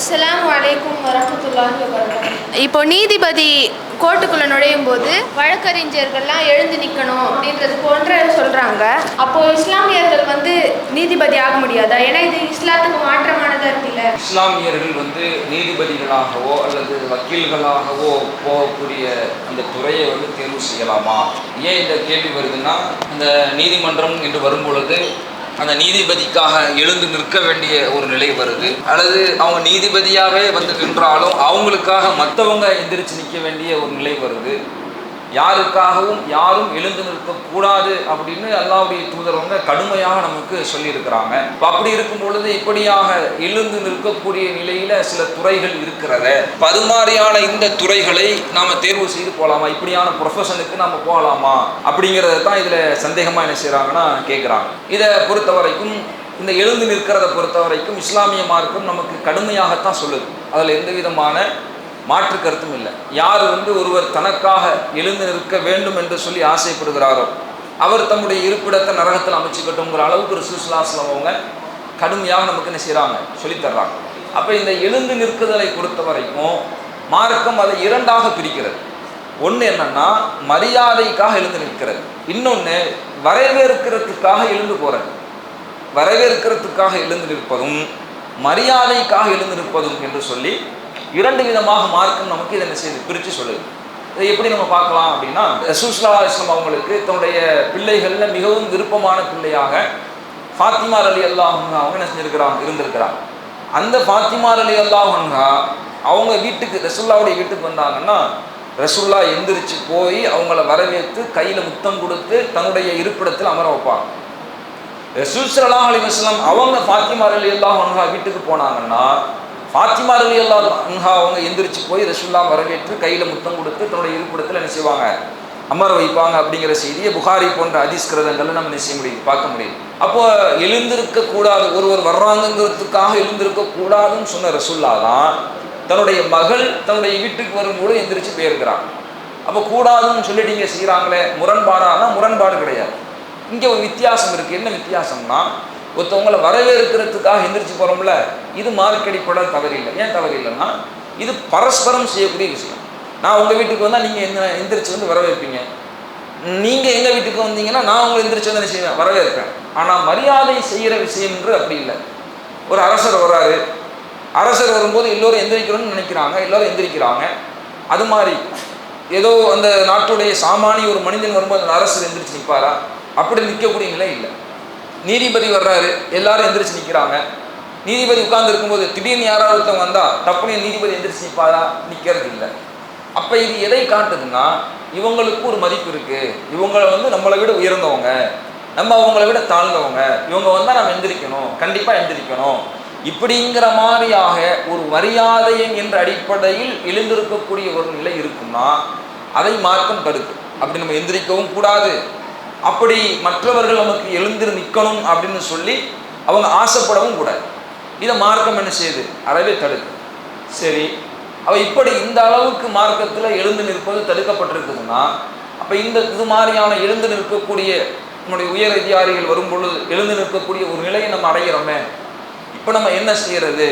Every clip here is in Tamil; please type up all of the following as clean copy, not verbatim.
அஸ்ஸலாமு அலைக்கும் வரஹ்மத்துல்லாஹி வபரகாத்துஹு. இப்போ நீதிபதி கோர்ட்டுக்குள்ளே நுழையும் போது வழக்கறிஞர்கள்லாம் எழுந்து நிற்கணும் அப்படின்றது போன்ற சொல்கிறாங்க. அப்போது இஸ்லாமியர்கள் நீதிபதி ஆக முடியாதா? ஏன்னா இது இஸ்லாத்துக்கு மாற்றமானதாக இருக்குல்ல. இஸ்லாமியர்கள் நீதிபதிகளாகவோ அல்லது வக்கீல்களாகவோ போகக்கூடிய அந்த துறையை தேர்வு செய்யலாமா? ஏன் இந்த கேள்வி வருதுன்னா, இந்த நீதிமன்றம் என்று வரும்பொழுது அந்த நீதிபதிக்காக எழுந்து நிற்க வேண்டிய ஒரு நிலை வருது, அல்லது அவங்க நீதிபதியாகவே நின்றாலும் அவங்களுக்காக மற்றவங்க எந்திரிச்சு நிற்க வேண்டிய ஒரு நிலை வருது. யாருக்காகவும் யாரும் எழுந்து நிற்கக்கூடாது அப்படின்னு அல்லாஹ்வுடைய தூதரவங்க கடுமையாக நமக்கு சொல்லியிருக்கிறாங்க. அப்படி இருக்கும் பொழுது இப்படியாக எழுந்து நிற்கக்கூடிய நிலையில சில துறைகள் இருக்கிறத, அது மாதிரியான இந்த துறைகளை நாம தேர்வு செய்து போகலாமா? இப்படியான ப்ரொஃபஷனுக்கு நாம போகலாமா? அப்படிங்கிறத தான் இதுல சந்தேகமா என்ன செய்யறாங்கன்னா கேட்குறாங்க. இதை பொறுத்த வரைக்கும், இந்த எழுந்து நிற்கிறத பொறுத்த வரைக்கும் இஸ்லாமிய மார்க்கம் நமக்கு கடுமையாகத்தான் சொல்லுது. அதில் எந்த விதமான மாற்று கருத்தும் இல்லை. யார் ஒருவர் தனக்காக எழுந்து நிற்க வேண்டும் என்று சொல்லி ஆசைப்படுகிறாரோ அவர் தம்முடைய இருப்பிடத்தை நரகத்தில் அமைச்சுக்கட்டும்ங்கிற அளவுக்கு ரசூலுல்லாஹி ஸல்லல்லாஹு அலைஹி வஸல்லம் அவங்க கடுமையாக நமக்கு என்ன செய்கிறாங்க, சொல்லித்தர்றாங்க. அப்போ இந்த எழுந்து நிற்குதலை பொறுத்த வரைக்கும் மார்க்கம் அதை இரண்டாக பிரிக்கிறது. ஒன்று என்னன்னா மரியாதைக்காக எழுந்து நிற்கிறது, இன்னொன்று வரவேற்கிறதுக்காக எழுந்து போகிறது. வரவேற்கிறதுக்காக எழுந்து நிற்பதும் மரியாதைக்காக எழுந்து நிற்பதும் என்று சொல்லி இரண்டு விதமாக மார்க்கம் நமக்கு இதை என்ன செய்து பிரித்து சொல்லுது. இதை எப்படி நம்ம பார்க்கலாம் அப்படின்னா, ரசூலுல்லாஹி ஸல்லல்லாஹு அலைஹி வஸல்லம் அவங்களுக்கு தன்னுடைய பிள்ளைகளில் மிகவும் விருப்பமான பிள்ளையாக ஃபாத்திமா ரலியல்லாஹு அன்ஹா அவங்க என்ன செஞ்சிருக்கிறாங்க, இருந்திருக்கிறாங்க. அந்த ஃபாத்திமா ரலியல்லாஹு அன்ஹா அவங்க வீட்டுக்கு, ரசூலுல்லாஹ்வுடைய வீட்டுக்கு வந்தாங்கன்னா ரசூலுல்லாஹ் எந்திரிச்சு போய் அவங்கள வரவேற்று கையில் முத்தம் கொடுத்து தன்னுடைய இருப்பிடத்தில் அமர வைப்பாங்க. ரசூல் ஸல்லல்லாஹு அலைஹி வஸல்லம் அவங்க ஃபாத்திமா ரலியல்லாஹு அன்ஹா வீட்டுக்கு போனாங்கன்னா ஃபாத்திமா ரலியல்லாஹு அன்ஹா அவங்க எந்திரிச்சு போய் ரசூலுல்லாஹ் வரவேற்று கையில் முத்தம் கொடுத்து தன்னுடைய இருப்பிடத்தில் என்ன செய்வாங்க, அமர வைப்பாங்க. அப்படிங்கிற செய்தியை புகாரி போன்ற ஹதீஸ் கிரந்தங்களை நம்ம என்ன செய்ய முடியும், பார்க்க முடியும். அப்போ எழுந்திருக்க கூடாது, ஒருவர் வர்றாங்கிறதுக்காக எழுந்திருக்க கூடாதுன்னு சொன்ன ரசூலுல்லாஹ் தான் தன்னுடைய மகள் தன்னுடைய வீட்டுக்கு வரும்போது எந்திரிச்சு போயிருக்கிறாங்க. அப்போ கூடாதுன்னு சொல்லிட்டு இங்கே செய்கிறாங்களே, முரண்பாடானா முரண்பாடு கிடையாது. இங்கே ஒரு வித்தியாசம் இருக்குது. என்ன வித்தியாசம்னா, ஒருத்தவங்களை வரவேற்கிறதுக்காக எந்திரிச்சு போகிறோம்ல, இது மார்க் அடிப்படை தவறில்லை. ஏன் தவறில்லைன்னா, இது பரஸ்பரம் செய்யக்கூடிய விஷயம். நான் உங்கள் வீட்டுக்கு வந்தால் நீங்கள் என்ன எந்திரிச்சு வரவேற்பீங்க, நீங்கள் எங்கள் வீட்டுக்கு வந்தீங்கன்னா நான் உங்களை எந்திரிச்சு என்ன செய்வேன், வரவேற்பேன். ஆனால் மரியாதை செய்கிற விஷயம் என்று அப்படி இல்லை. ஒரு அரசர் வர்றாரு, அரசர் வரும்போது எல்லோரும் எந்திரிக்கணும்னு நினைக்கிறாங்க, எல்லோரும் எந்திரிக்கிறாங்க. அது மாதிரி ஏதோ அந்த நாட்டுடைய சாமானிய ஒரு மனிதன் வரும்போது அந்த அரசர் எந்திரிச்சு நிற்பாரா? அப்படி நிற்கக்கூடிய நிலை இல்லை. நீதிபதி வர்றாரு, எல்லாரும் எந்திரிச்சு நிற்கிறாங்க. நீதிபதி உட்கார்ந்து இருக்கும்போது திடீர்னு யாராவது ஒருத்தவங்க வந்தால் டப்புனு நீதிபதி எந்திரிச்சு நிற்பாரா? நிற்கிறது இல்லை. அப்போ இது எதை காட்டுதுன்னா, இவங்களுக்கு ஒரு மதிப்பு இருக்குது, இவங்களை நம்மளை விட உயர்ந்தவங்க, நம்ம அவங்கள விட தாழ்ந்தவங்க, இவங்க வந்தால் நம்ம எந்திரிக்கணும், கண்டிப்பாக எந்திரிக்கணும், இப்படிங்கிற மாதிரியாக ஒரு மரியாதையின் என்ற அடிப்படையில் எழுந்திருக்கக்கூடிய ஒரு நிலை இருக்குன்னா அதை மார்க்கம் தடுக்கு. அப்படி நம்ம எந்திரிக்கவும் கூடாது, அப்படி மற்றவர்கள் நமக்கு எழுந்திரு நிற்கணும் அப்படின்னு சொல்லி அவங்க ஆசைப்படவும் கூடாது. இதை மார்க்கம் என்ன செய்யுது, அறவே தடுக்கு. சரி, இப்படி இந்த அளவுக்கு மார்க்கத்தில் எழுந்து நிற்பது தடுக்கப்பட்டிருக்குதுன்னா, அப்போ இது மாதிரியான எழுந்து நிற்கக்கூடிய நம்முடைய உயர் அதிகாரிகள் வரும் பொழுது எழுந்து நிற்கக்கூடிய ஒரு நிலையை நம்ம அடைகிறோமே, இப்போ நம்ம என்ன செய்யறது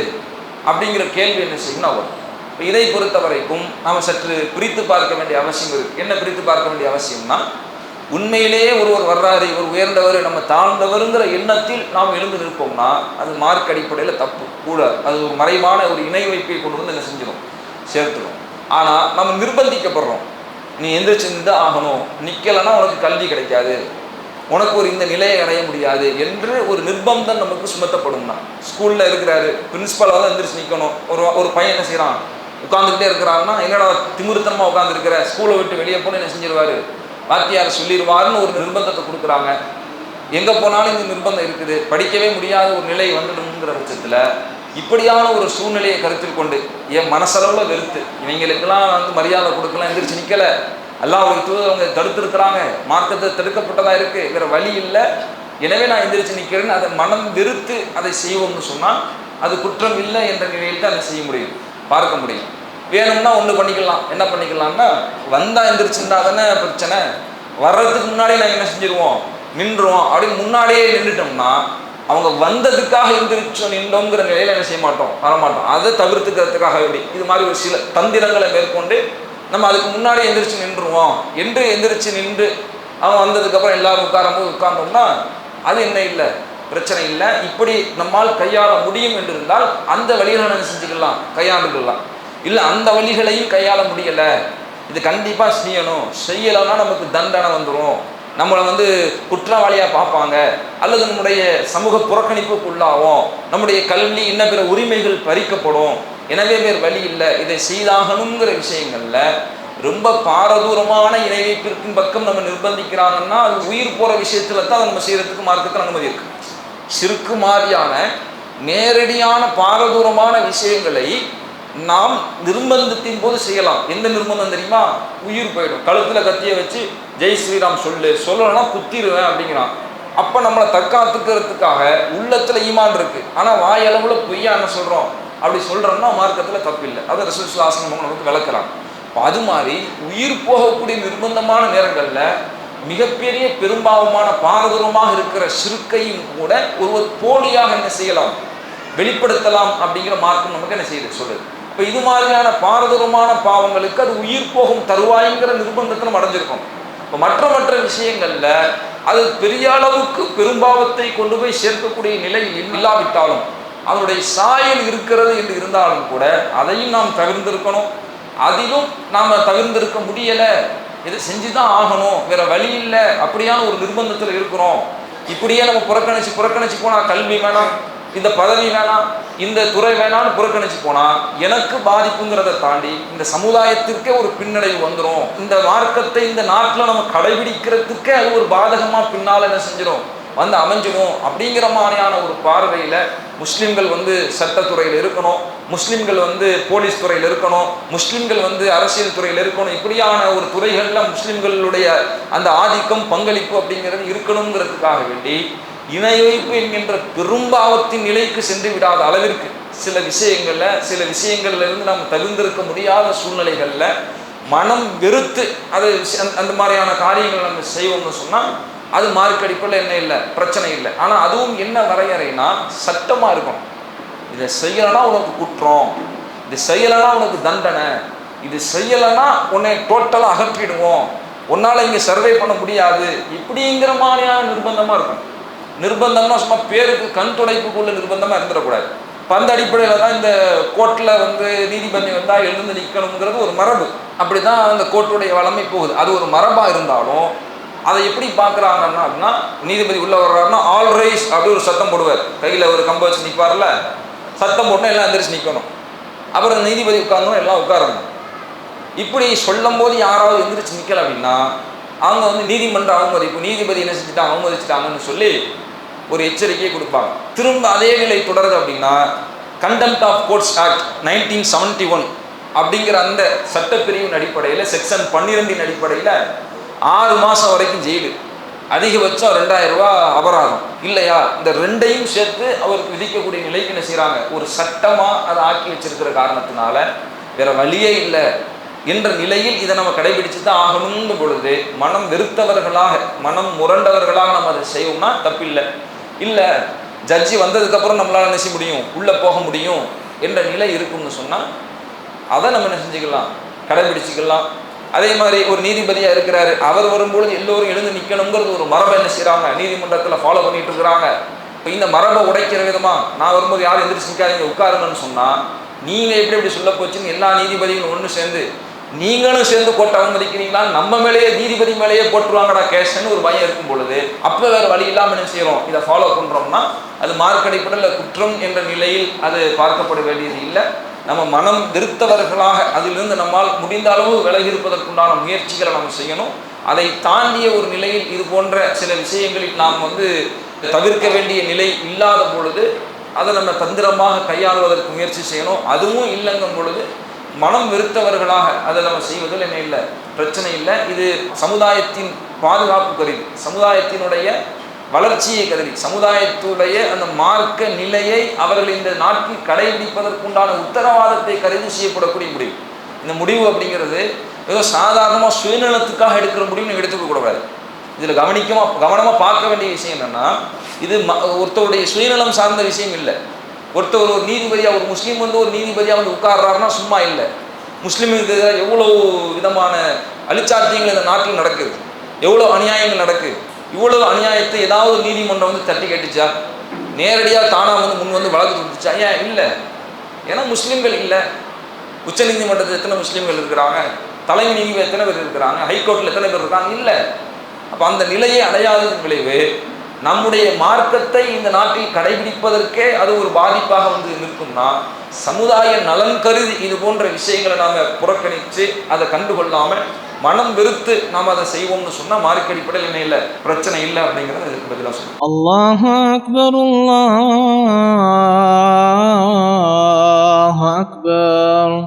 அப்படிங்கிற கேள்வி என்ன செய்யணும்னா வரும். இப்போ இதை பொறுத்த வரைக்கும் நாம் சற்று பிரித்து பார்க்க வேண்டிய அவசியம் இருக்குது. என்ன பிரித்து பார்க்க வேண்டிய அவசியம்னா, உண்மையிலேயே ஒருவர் வர்றாரு, இவர் உயர்ந்தவர், நம்ம தாழ்ந்தவருங்கிற எண்ணத்தில் நாம் எழுந்து நிற்போம்னா அது மார்க் அடிப்படையில் தப்பு கூட. அது ஒரு மறைவான ஒரு இணை வைப்பை கொண்டு என்ன செஞ்சிடும், சேர்த்துடும். ஆனால் நம்ம நிர்பந்திக்கப்படுறோம், நீ எந்திரிச்சு நின்று ஆகணும், நிற்கலைன்னா உனக்கு கல்வி கிடைக்காது, உனக்கு ஒரு இந்த நிலையை அடைய முடியாது என்று ஒரு நிர்பந்தம் நமக்கு சுமத்தப்படும்னா. ஸ்கூலில் இருக்கிறாரு, பிரின்ஸிபலாக தான் எந்திரிச்சு நிற்கணும். ஒரு பையன் என்ன செய்கிறான், உட்காந்துக்கிட்டே இருக்கிறாங்கன்னா, என்னடா திமிருத்தனமாக உட்காந்துருக்கிற, ஸ்கூலை விட்டு வெளியே போன என்ன செஞ்சிருவார், வாத்தியார் சொல்லிடுவாருன்னு ஒரு நிர்பந்தத்தை கொடுக்குறாங்க. எங்கே போனாலும் இந்த நிர்பந்தம் இருக்குது, படிக்கவே முடியாத ஒரு நிலை வந்துடுங்கிற பட்சத்தில் இப்படியான ஒரு சூழ்நிலையை கருத்தில் கொண்டு என் மனசளவில் வெறுத்து இவங்களுக்கெல்லாம் மரியாதை கொடுக்கலாம், எந்திரிச்சு நிற்கலை, அல்லாஹ்வுடைய தூதர் அவங்க தடுத்துருக்கிறாங்க, மார்க்கத்தை தடுக்கப்பட்டதாக இருக்குது, வேறு வழி இல்லை, எனவே நான் எந்திரிச்சு நிற்கிறேன்னு அதை மனம் வெறுத்து அதை செய்வோம்னு சொன்னால் அது குற்றம் இல்லை என்ற நிலையில் தான் அதை செய்ய முடியும், பார்க்க முடியும். வேணும்னா ஒன்று பண்ணிக்கலாம். என்ன பண்ணிக்கலாம்னா, வந்தால் எந்திரிச்சுருந்தா தானே பிரச்சனை, வர்றதுக்கு முன்னாடியே நாங்கள் என்ன செஞ்சிருவோம், நின்றுவோம். அப்படின்னு முன்னாடியே நின்றுட்டோம்னா அவங்க வந்ததுக்காக எந்திரிச்சு நின்றோங்கிற நிலையில என்ன செய்ய மாட்டோம், வரமாட்டோம். அதை தவிர்த்துக்கிறதுக்காக எப்படி இது மாதிரி ஒரு சில தந்திரங்களை மேற்கொண்டு நம்ம அதுக்கு முன்னாடி எந்திரிச்சு நின்றுவோம் என்று எந்திரிச்சு நின்று அவன் வந்ததுக்கப்புறம் எல்லாரும் உட்காரும்போது உட்கார்ந்தோம்னா அது என்ன இல்லை, பிரச்சனை இல்லை. இப்படி நம்மால் கையாள முடியும் என்று இருந்தால் அந்த வழிகளை நம்ம செஞ்சுக்கலாம், கையாண்டுக்கலாம். இல்லை அந்த வழிகளையும் கையாள முடியலை, இது கண்டிப்பாக செய்யணும், செய்யலைன்னா நமக்கு தண்டனை வந்துடும், நம்மளை குற்றவாளியாக பார்ப்பாங்க, அல்லது நம்முடைய சமூக புறக்கணிப்புக்கு உள்ளாகும், நம்முடைய கல்வி இன்ன பிற உரிமைகள் பறிக்கப்படும், எனவே வேறு வழி இல்லை, இதை செய்தாகணுங்கிற விஷயங்கள்ல ரொம்ப பாரதூரமான இணை வைப்பிற்கும் பக்கம் நம்ம நிர்பந்திக்கிறாங்கன்னா அது உயிர் போகிற விஷயத்துல தான் நம்ம செய்யறதுக்கு மார்க்கத்தில் அனுமதி இருக்கு. சிறுக்கு மாதிரியான நேரடியான பாரதூரமான விஷயங்களை நாம் நிர்பந்தத்தின் போது செய்யலாம். எந்த நிர்பந்தம் தெரியுமா? உயிர் போயிடும். கழுத்துல கத்திய வச்சு ஜெய் ஸ்ரீராம் சொல்லலைன்னா குத்திடுவேன் அப்படிங்கிறான். அப்போ நம்மளை தற்காத்துக்கிறதுக்காக உள்ளத்துல ஈமான் இருக்கு, ஆனால் வாயளவுல பொய்யா என்ன சொல்றோம், அப்படி சொல்றோம்னா மார்க்கத்தில் தப்பில்லை. அதை ரசூல் ஸல்லல்லாஹு அலைஹி வஸல்லம் நமக்கு விளக்குறாங்க. அது மாதிரி உயிர் போகக்கூடிய நிர்பந்தமான நேரங்களில் மிகப்பெரிய பெரும்பாவமான பாரதூரமாக இருக்கிற சிறுக்கையும் கூட ஒருவர் போலியாக என்ன செய்யலாம், வெளிப்படுத்தலாம் அப்படிங்கிற மார்க்கம் நமக்கு என்ன செய்யுது சொல்லுது. இப்போ இது மாதிரியான பாரதூரமான பாவங்களுக்கு அது உயிர் போகும் தருவாய்ங்கிற நிர்பந்தத்தில் நம்ம அடைஞ்சிருக்கோம். இப்போ மற்ற விஷயங்கள்ல அது பெரிய அளவுக்கு பெரும்பாவத்தை கொண்டு போய் சேர்க்கக்கூடிய நிலை இல்லாவிட்டாலும் அதனுடைய சாயல் இருக்கிறது என்று இருந்தாலும் கூட அதையும் நாம் தவிர்ந்திருக்கணும். அதிலும் நாம் தவிர்ந்திருக்க முடியலை, இதை செஞ்சுதான் ஆகணும், வேற வழி இல்லை, அப்படியான ஒரு நிர்பந்தத்தில் இருக்கிறோம். இப்படியே நம்ம புறக்கணிச்சு போனால் கல்வி வேணாம், இந்த பதவி வேணாம், இந்த துறை வேணாம்னு புறக்கணிச்சு போனால் எனக்கு பாதிப்புங்கிறத தாண்டி இந்த சமுதாயத்திற்கே ஒரு பின்னடைவு வந்துடும். இந்த மார்க்கத்தை இந்த நாட்டில் நம்ம கடைபிடிக்கிறதுக்கே அது ஒரு பாதகமாக பின்னால் என்ன செஞ்சிடும் அமைஞ்சிடும். அப்படிங்கிற மாதிரியான ஒரு பார்வையில் முஸ்லீம்கள் சட்டத்துறையில் இருக்கணும், முஸ்லீம்கள் போலீஸ் துறையில் இருக்கணும், முஸ்லீம்கள் அரசியல் துறையில் இருக்கணும். இப்படியான ஒரு துறைகளில் முஸ்லீம்களுடைய அந்த ஆதிக்கம் பங்களிப்பு அப்படிங்கிறது இருக்கணுங்கிறதுக்காக வேண்டி இணை வைப்பு என்கின்ற பெரும்பாவத்தின் நிலைக்கு சென்று விடாத அளவிற்கு சில விஷயங்கள்ல இருந்து நாம் தவிர்ந்திருக்க முடியாத சூழ்நிலைகளில் மனம் வெறுத்து அது அந்த மாதிரியான காரியங்கள் நம்ம செய்வோம்னு சொன்னால் அது மார்க் அடிப்படையில் என்ன இல்லை, பிரச்சனை இல்லை. ஆனால் அதுவும் என்ன வரையறைனா சட்டமாக இருக்கணும். இதை செய்யலைன்னா உனக்கு குற்றம், இது செய்யலைன்னா உனக்கு தண்டனை, இது செய்யலைன்னா உன்னை டோட்டலாக அகற்றிடுவோம், உன்னால் இங்கே சர்வே பண்ண முடியாது, இப்படிங்கிற மாதிரியான நிர்பந்தமாக இருக்கும். நிர்பந்தம்னா சும்மா பேருக்கு கண் துடைப்புக்குள்ள நிர்பந்தமாக இருந்துடக்கூடாது. இப்போ அந்த அடிப்படையில் தான் இந்த கோர்ட்டில் நீதிபதி வந்தால் எழுந்து நிற்கணுங்கிறது ஒரு மரபு. அப்படி தான் அந்த கோர்ட்டுடைய வளமை போகுது. அது ஒரு மரபாக இருந்தாலும் அதை எப்படி பார்க்குறாங்கன்னா அப்படின்னா நீதிபதி உள்ளே வர்றாருன்னா ஆல் ரைஸ் அப்படி ஒரு சத்தம் போடுவார், கையில் ஒரு கம்பை வச்சு நிற்பார்ல, சத்தம் போட்டால் எல்லாம் எந்திரிச்சு நிற்கணும். அப்புறம் நீதிபதி உட்கார்ந்தோம் எல்லாம் உட்காரணும். இப்படி சொல்லும் போது யாராவது எந்திரிச்சு நிற்கல அப்படின்னா அவங்க நீதிமன்ற அவமதிப்பு, நீதிபதி என்ன செஞ்சுட்டாங்க அவமதிச்சுட்டாங்கன்னு சொல்லி ஒரு எச்சரிக்கையை கொடுப்பாங்க. திரும்ப அதே நிலை தொடருது அப்படின்னா கண்டெம்ட் ஆஃப் கோர்ட்ஸ் ஆக்ட் 1971 அப்படிங்கிற அந்த சட்டப்பிரிவின் அடிப்படையில் செக்ஷன் 12 அடிப்படையில் 6 மாதம் வரைக்கும் ஜெயிலு, அதிகபட்சம் 2000 ரூபா அபராதம் இல்லையா, இந்த ரெண்டையும் சேர்த்து அவருக்கு விதிக்கக்கூடிய நிலைக்கு என்ன செய்கிறாங்க, ஒரு சட்டமாக அதை ஆக்கி வச்சிருக்கிற காரணத்தினால வேற வழியே இல்லை என்ற நிலையில் இதை நம்ம கடைபிடிச்சு தான் ஆகணும்னு பொழுது மனம் வெறுத்தவர்களாக மனம் முரண்டவர்களாக நம்ம அதை செய்வோம்னா தப்பில்லை. இல்லை ஜட்ஜி வந்ததுக்கப்புறம் நம்மளால் என்ன செய்ய முடியும், உள்ளே போக முடியும் என்ற நிலை இருக்கும்னு சொன்னால் அதை நம்ம என்ன செஞ்சுக்கலாம், கடைபிடிச்சிக்கலாம். அதே மாதிரி ஒரு நீதிபதியாக இருக்கிறாரு, அவர் வரும்பொழுது எல்லோரும் எழுந்து நிற்கணுங்கிறது ஒரு மரபை என்ன செய்கிறாங்க நீதிமன்றத்தில் ஃபாலோ பண்ணிட்டு இருக்கிறாங்க. இப்போ இந்த மரபை உடைக்கிற விதமாக நான் வரும்போது யாரும் எந்திரிச்சு நிற்காதீங்க உட்காருங்கன்னு சொன்னால் நீங்கள் எப்படி சொல்ல போச்சுன்னு எல்லா நீதிபதிகளும் ஒன்று சேர்ந்து நீங்களும் சேர்ந்து கோர்ட்டை அவமதிக்கிறீங்களா, நம்ம மேலேயே நீதிபதி மேலேயே போட்டுருவாங்கடா கேஷன்னு ஒரு பயம் இருக்கும் பொழுது அப்போ வேறு வழி இல்லாமல் என்ன செய்கிறோம், இதை ஃபாலோ பண்ணுறோம்னா அது மார்க் அடிப்படையில் குற்றம் என்ற நிலையில் அது பார்க்கப்பட வேண்டியது இல்லை. நம்ம மனம் வெறுத்தவர்களாக அதிலிருந்து நம்மால் முடிந்த அளவு விலகி இருப்பதற்குண்டான முயற்சிகளை நம்ம செய்யணும். அதை தாண்டிய ஒரு நிலையில் இது போன்ற சில விஷயங்களில் நாம் தவிர்க்க வேண்டிய நிலை இல்லாத பொழுது அதை நம்ம தந்திரமாக கையாளுவதற்கு முயற்சி செய்யணும். அதுவும் இல்லைங்கும் பொழுது மனம் வெறுத்தவர்களாக அதை நம்ம செய்வதில் என்ன இல்லை, பிரச்சனை இல்லை. இது சமுதாயத்தின் பாதுகாப்பு கருதி, சமுதாயத்தினுடைய வளர்ச்சியை கருதி, சமுதாயத்துடைய அந்த மார்க்க நிலையை அவர்கள் இந்த நாட்டில் கடைபிடிப்பதற்குண்டான உத்தரவாதத்தை கருதி செய்யப்படக்கூடிய முடிவு. இந்த முடிவு அப்படிங்கிறது ஏதோ சாதாரணமாக சுயநலத்துக்காக எடுக்கிற முடிவு நீங்கள் எடுத்துக்க கூடாது. இதில் கவனமாக பார்க்க வேண்டிய விஷயம் என்னென்னா, இது ஒருத்தருடைய சுயநலம் சார்ந்த விஷயம் இல்லை. ஒருத்தர் ஒரு நீதிபதியாக, ஒரு முஸ்லீம் வந்து ஒரு நீதிபதியாக வந்து உட்கார்றாருன்னா சும்மா இல்லை. முஸ்லீமுக்கு எவ்வளோ விதமான அழிச்சாத்தியங்கள் இந்த நாட்டில் நடக்குது, எவ்வளோ அநியாயங்கள் நடக்குது. இவ்வளோ அநியாயத்தை ஏதாவது நீதிமன்றம் வந்து தட்டி கேட்டுச்சா? நேரடியாக தானாக வந்து முன் வந்து வழக்கு கொடுத்துச்சா? ஏன் இல்லை? ஏன்னா முஸ்லீம்கள் இல்லை. உச்ச நீதிமன்றத்தில் எத்தனை முஸ்லீம்கள் இருக்கிறாங்க? தலைமை நீதிபதி எத்தனை பேர் இருக்கிறாங்க? ஹைகோர்ட்டில் எத்தனை பேர் இருக்காங்க? இல்லை. அப்போ அந்த நிலையை அடையாததன் விளைவு நம்முடைய மார்க்கத்தை இந்த நாட்டில் கடைபிடிப்பதற்கே அது ஒரு பாதிப்பாக வந்து நிற்கும்னா, சமுதாய நலன் கருதி இது போன்ற விஷயங்களை நாம் புறக்கணித்து அதை கண்டுகொள்ளாமல் மனம் வெறுத்து நாம் அதை செய்வோம்னு சொன்னால் மார்க்க அடிப்படையில் என்ன இல்லை, பிரச்சனை இல்லை அப்படிங்கிறத இதுக்கு பதிலாக சொல்லுவோம். அல்லாஹு அக்பர், அல்லாஹு அக்பர்.